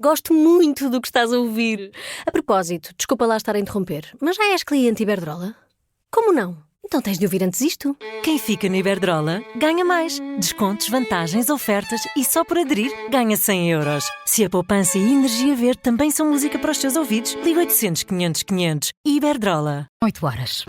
Gosto muito do que estás a ouvir. A propósito, desculpa lá estar a interromper, mas já és cliente Iberdrola? Como não? Então tens de ouvir antes isto. Quem fica na Iberdrola ganha mais. Descontos, vantagens, ofertas e só por aderir ganha 100 euros. Se a poupança e a energia verde também são música para os teus ouvidos, liga 800 500 500. Iberdrola. 8 horas.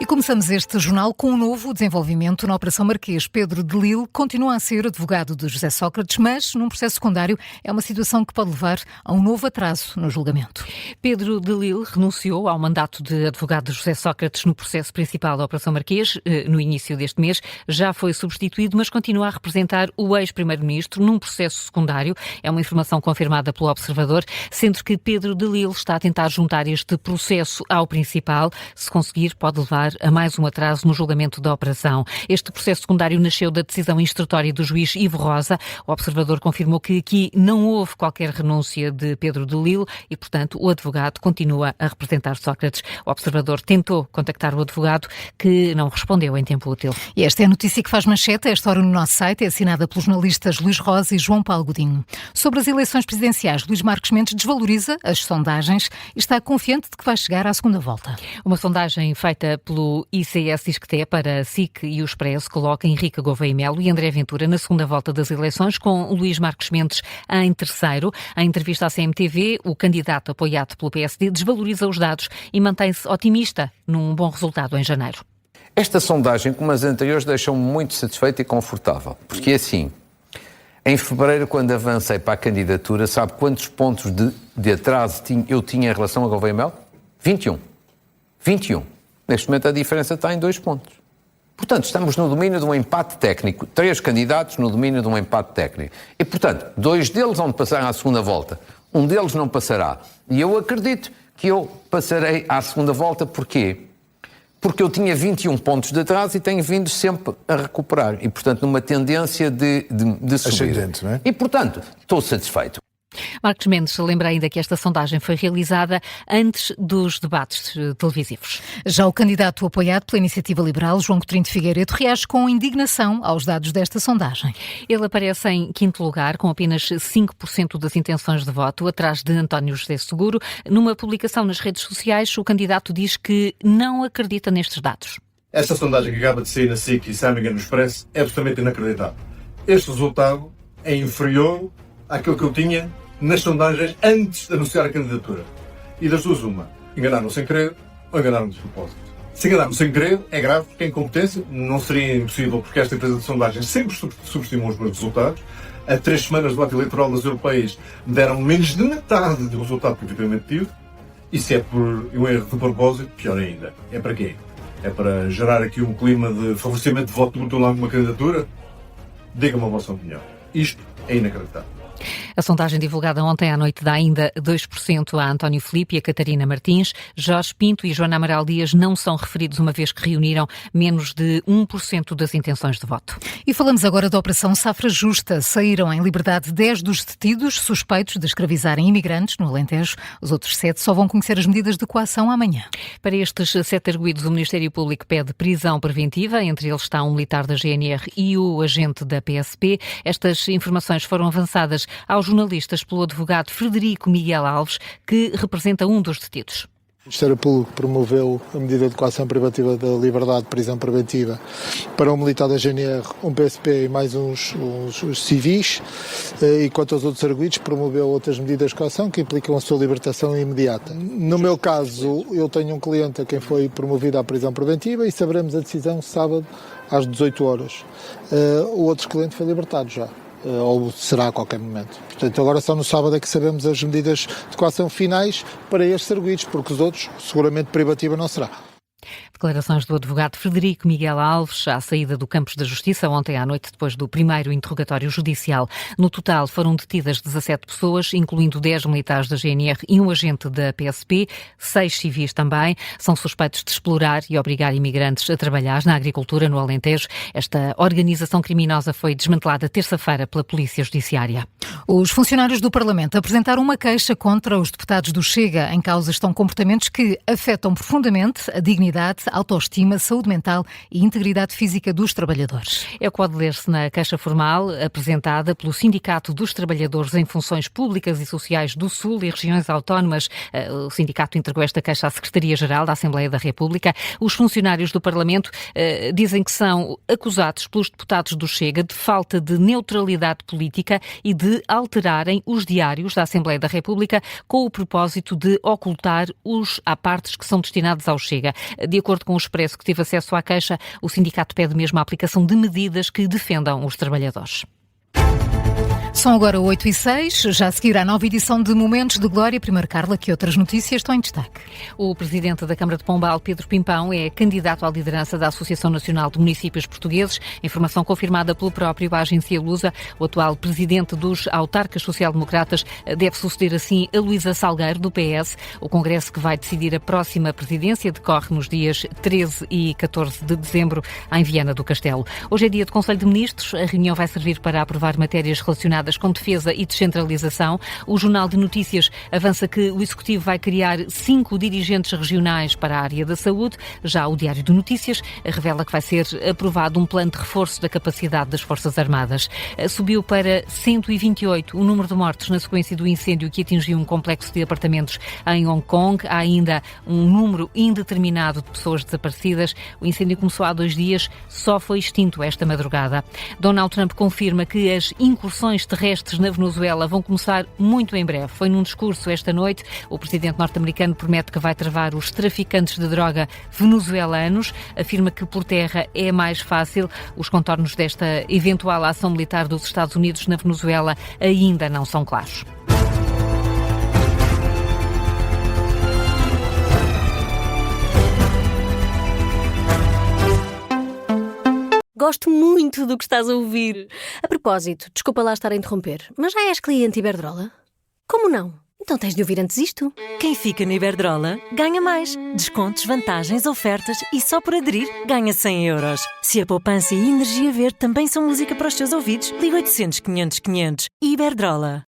E começamos este jornal com um novo desenvolvimento na Operação Marquês. Pedro de Lille continua a ser advogado de José Sócrates, mas num processo secundário é uma situação que pode levar a um novo atraso no julgamento. Pedro de Lille renunciou ao mandato de advogado de José Sócrates no processo principal da Operação Marquês no início deste mês. Já foi substituído, mas continua a representar o ex-primeiro-ministro num processo secundário. É uma informação confirmada pelo Observador, sendo que Pedro de Lille está a tentar juntar este processo ao principal. Se conseguir, pode levar a mais um atraso no julgamento da operação. Este processo secundário nasceu da decisão instrutória do juiz Ivo Rosa. O Observador confirmou que aqui não houve qualquer renúncia de Pedro de Lille e, portanto, o advogado continua a representar Sócrates. O Observador tentou contactar o advogado, que não respondeu em tempo útil. E esta é a notícia que faz manchete a esta hora no nosso site. É assinada pelos jornalistas Luís Rosa e João Paulo Godinho. Sobre as eleições presidenciais, Luís Marcos Mendes desvaloriza as sondagens e está confiante de que vai chegar à segunda volta. Uma sondagem feita pelo ICS-ISCTE para a SIC e o Expresso coloca Henrique Gouveia Melo e André Ventura na segunda volta das eleições, com Luís Marcos Mendes em terceiro. Em entrevista à CMTV, o candidato apoiado pelo PSD desvaloriza os dados e mantém-se otimista num bom resultado em janeiro. Esta sondagem, como as anteriores, deixou-me muito satisfeito e confortável, porque assim, em fevereiro, quando avancei para a candidatura, sabe quantos pontos de atraso eu tinha em relação a Gouveia Melo? 21. Neste momento a diferença está em 2 pontos. Portanto, estamos no domínio de um empate técnico. 3 candidatos no domínio de um empate técnico. E, portanto, 2 deles vão passar à segunda volta. Um deles não passará. E eu acredito que eu passarei à segunda volta. Porquê? Porque eu tinha 21 pontos de atraso e tenho vindo sempre a recuperar. E, portanto, numa tendência de subir. Ascendente, não é? E, portanto, estou satisfeito. Marcos Mendes lembra ainda que esta sondagem foi realizada antes dos debates televisivos. Já o candidato apoiado pela Iniciativa Liberal, João Coutinho de Figueiredo, reage com indignação aos dados desta sondagem. Ele aparece em quinto lugar, com apenas 5% das intenções de voto, atrás de António José Seguro. Numa publicação nas redes sociais, o candidato diz que não acredita nestes dados. Esta sondagem que acaba de sair na SIC e, se não me engano, no Expresso, é absolutamente inacreditável. Este resultado é inferior àquilo que eu tinha nas sondagens antes de anunciar a candidatura. E das duas, uma. Enganaram sem querer ou enganaram de propósito. Se enganaram sem querer, é grave, porque é incompetência. Não seria impossível, porque esta empresa de sondagens sempre subestimou os meus resultados. A 3 semanas do ato eleitoral das europeias deram menos de metade do resultado que efetivamente tive. E se é por um erro de propósito, pior ainda. É para quê? É para gerar aqui um clima de favorecimento de voto do lado de uma candidatura? Diga-me a vossa opinião. Isto é inacreditável. A sondagem divulgada ontem à noite dá ainda 2% a António Filipe e a Catarina Martins. Jorge Pinto e Joana Amaral Dias não são referidos, uma vez que reuniram menos de 1% das intenções de voto. E falamos agora da Operação Safra Justa. Saíram em liberdade 10 dos detidos suspeitos de escravizarem imigrantes no Alentejo. Os outros 7 só vão conhecer as medidas de coação amanhã. Para estes 7 arguidos, o Ministério Público pede prisão preventiva. Entre eles está um militar da GNR e o agente da PSP. Estas informações foram avançadas aos jornalistas pelo advogado Frederico Miguel Alves, que representa um dos detidos. O Ministério Público promoveu a medida de coação privativa da liberdade de prisão preventiva para um militar da GNR, um PSP e mais uns civis, e quanto aos outros arguidos, promoveu outras medidas de coação que implicam a sua libertação imediata. No meu caso, eu tenho um cliente a quem foi promovida a prisão preventiva e saberemos a decisão sábado às 18 horas. O outro cliente foi libertado já. Ou será a qualquer momento. Portanto, agora só no sábado é que sabemos as medidas de coação finais para estes arguidos, porque os outros, seguramente privativa não será. Declarações do advogado Frederico Miguel Alves à saída do Campos da Justiça ontem à noite, depois do primeiro interrogatório judicial. No total foram detidas 17 pessoas, incluindo 10 militares da GNR e um agente da PSP, 6 civis também. São suspeitos de explorar e obrigar imigrantes a trabalhar na agricultura no Alentejo. Esta organização criminosa foi desmantelada terça-feira pela Polícia Judiciária. Os funcionários do Parlamento apresentaram uma queixa contra os deputados do Chega. Em causa estão comportamentos que afetam profundamente a dignidade dignidade, autoestima, saúde mental e integridade física dos trabalhadores. É o que pode ler-se na queixa formal apresentada pelo Sindicato dos Trabalhadores em Funções Públicas e Sociais do Sul e Regiões Autónomas. O sindicato entregou esta queixa à Secretaria-Geral da Assembleia da República. Os funcionários do Parlamento dizem que são acusados pelos deputados do Chega de falta de neutralidade política e de alterarem os diários da Assembleia da República com o propósito de ocultar os apartes que são destinados ao Chega. De acordo com o Expresso, que teve acesso à queixa, o sindicato pede mesmo a aplicação de medidas que defendam os trabalhadores. São agora 8h06, já a seguir à nova edição de Momentos de Glória. Primeiro, Carla, que outras notícias estão em destaque? O presidente da Câmara de Pombal, Pedro Pimpão, é candidato à liderança da Associação Nacional de Municípios Portugueses. Informação confirmada pelo próprio à agência Lusa. O atual presidente dos autarcas social-democratas deve suceder assim a Luísa Salgueiro, do PS. O congresso que vai decidir a próxima presidência decorre nos dias 13 e 14 de dezembro em Viana do Castelo. Hoje é dia de Conselho de Ministros. A reunião vai servir para aprovar matérias relacionadas com defesa e descentralização. O Jornal de Notícias avança que o Executivo vai criar 5 dirigentes regionais para a área da saúde. Já o Diário de Notícias revela que vai ser aprovado um plano de reforço da capacidade das Forças Armadas. Subiu para 128 o número de mortes na sequência do incêndio que atingiu um complexo de apartamentos em Hong Kong. Há ainda um número indeterminado de pessoas desaparecidas. O incêndio começou há 2 dias, só foi extinto esta madrugada. Donald Trump confirma que as incursões terrestres na Venezuela vão começar muito em breve. Foi num discurso esta noite. O presidente norte-americano promete que vai travar os traficantes de droga venezuelanos. Afirma que por terra é mais fácil. Os contornos desta eventual ação militar dos Estados Unidos na Venezuela ainda não são claros. Gosto muito do que estás a ouvir. A propósito, desculpa lá estar a interromper, mas já és cliente Iberdrola? Como não? Então tens de ouvir antes isto. Quem fica na Iberdrola ganha mais. Descontos, vantagens, ofertas e só por aderir ganha 100 euros. Se a poupança e a energia verde também são música para os teus ouvidos, liga 800 500 500. Iberdrola.